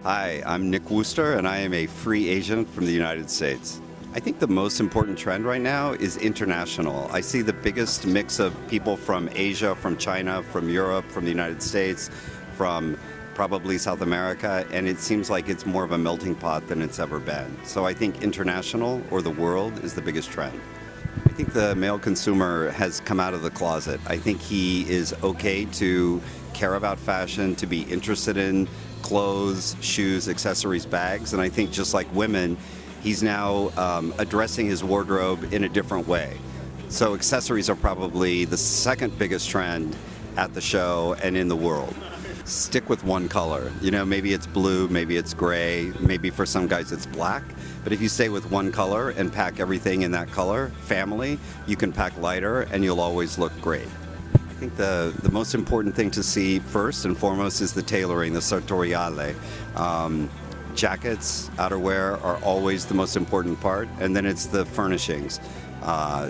Hi, I'm Nick Wooster, and I am a free agent from the United States. I think the most important trend right now is international. I see the biggest mix of people from Asia, from China, from Europe, from the United States, from probably South America, and it seems like it's more of a melting pot than it's ever been. So I think international, or the world, is the biggest trend. I think the male consumer has come out of the closet. I think he is okay to care about fashion, to be interested in clothes, shoes, accessories, bags, and I think just like women, he's now addressing his wardrobe in a different way. So accessories are probably the second biggest trend at the show and in the world. Stick with one color. You know, maybe it's blue, maybe it's gray, maybe for some guys it's black. But if you stay with one color and pack everything in that color, family, you can pack lighter and you'll always look great. I think the most important thing to see first and foremost is the tailoring, the sartoriale. Jackets, outerwear are always the most important part, and then it's the furnishings.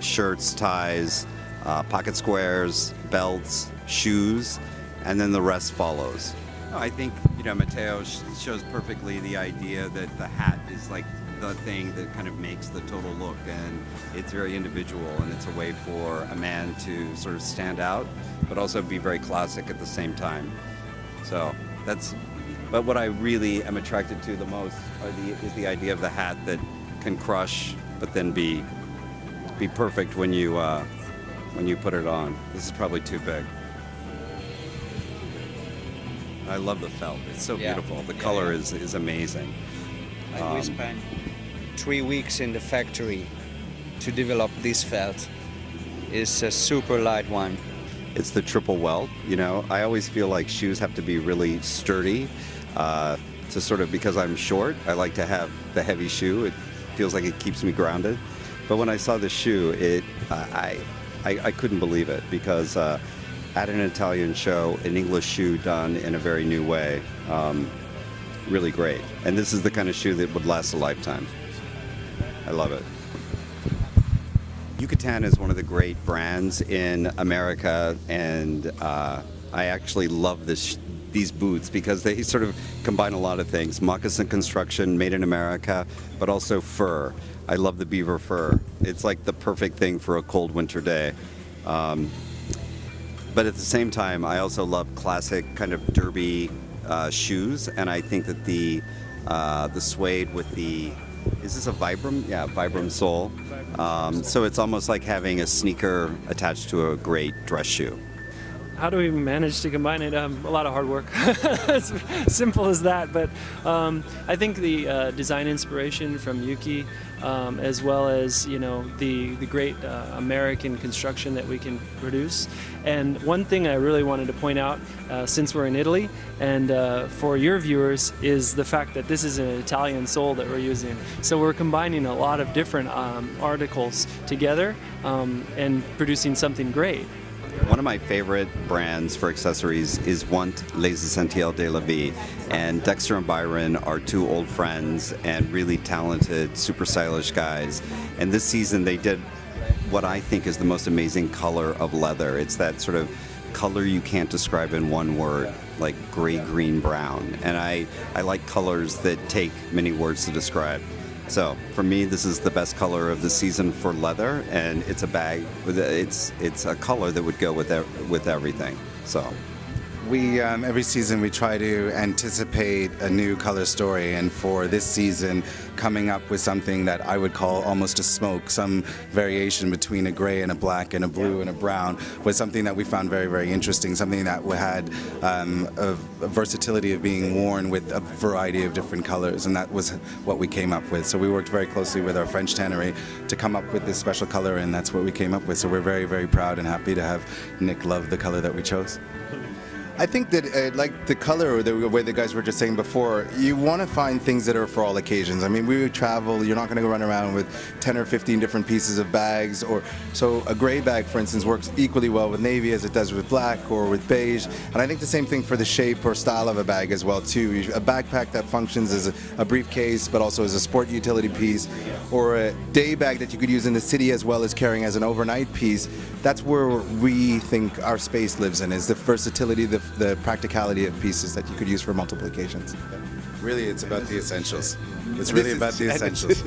Shirts, ties, pocket squares, belts, shoes, and then the rest follows. I think, Matteo shows perfectly the idea that the hat is like the thing that kind of makes the total look, and it's very individual, and it's a way for a man to sort of stand out, but also be very classic at the same time. So but what I really am attracted to the most is the idea of the hat that can crush, but then be perfect when you put it on. This is probably too big. I love the felt. It's so beautiful. The color is amazing. We spent 3 weeks in the factory to develop this felt. It's a super light one. It's the triple welt. I always feel like shoes have to be really sturdy to sort of, because I'm short, I like to have the heavy shoe. It feels like it keeps me grounded. But when I saw the shoe, I couldn't believe it, because at an Italian show, an English shoe done in a very new way, really great. And this is the kind of shoe that would last a lifetime. I love it. Yucatan is one of the great brands in America, and I actually love these boots because they sort of combine a lot of things. Moccasin construction, made in America, but also fur. I love the beaver fur. It's like the perfect thing for a cold winter day. But at the same time, I also love classic kind of derby shoes, and I think that the suede with the, is this a Vibram? Yeah, Vibram sole. So it's almost like having a sneaker attached to a great dress shoe. How do we manage to combine it? A lot of hard work. It's simple as that. But I think the design inspiration from Yuki, as well as the great American construction that we can produce. And one thing I really wanted to point out, since we're in Italy, and for your viewers, is the fact that this is an Italian sole that we're using. So we're combining a lot of different articles together and producing something great. One of my favorite brands for accessories is Want Les Essentiels de la Vie, and Dexter and Byron are two old friends and really talented, super stylish guys. And this season they did what I think is the most amazing color of leather. It's that sort of color you can't describe in one word, like gray, green, brown. And I like colors that take many words to describe. So for me, this is the best color of the season for leather, and it's a bag. It's a color that would go with everything. So every season we try to anticipate a new color story, and for this season, coming up with something that I would call almost a smoke, some variation between a gray and a black and a blue and a brown, was something that we found very, very interesting, something that had a versatility of being worn with a variety of different colors, and that was what we came up with. So we worked very closely with our French tannery to come up with this special color, and that's what we came up with. So we're very, very proud and happy to have Nick love the color that we chose. I think that, like the color, or the way the guys were just saying before, you want to find things that are for all occasions. I mean, we would travel, you're not going to go run around with 10 or 15 different pieces of bags. So a gray bag, for instance, works equally well with navy as it does with black or with beige. And I think the same thing for the shape or style of a bag as well, too. A backpack that functions as a briefcase, but also as a sport utility piece, or a day bag that you could use in the city as well as carrying as an overnight piece. That's where we think our space lives in, is the versatility, the the practicality of pieces that you could use for multiple occasions. Really, it's about the essentials. It's really about the essentials.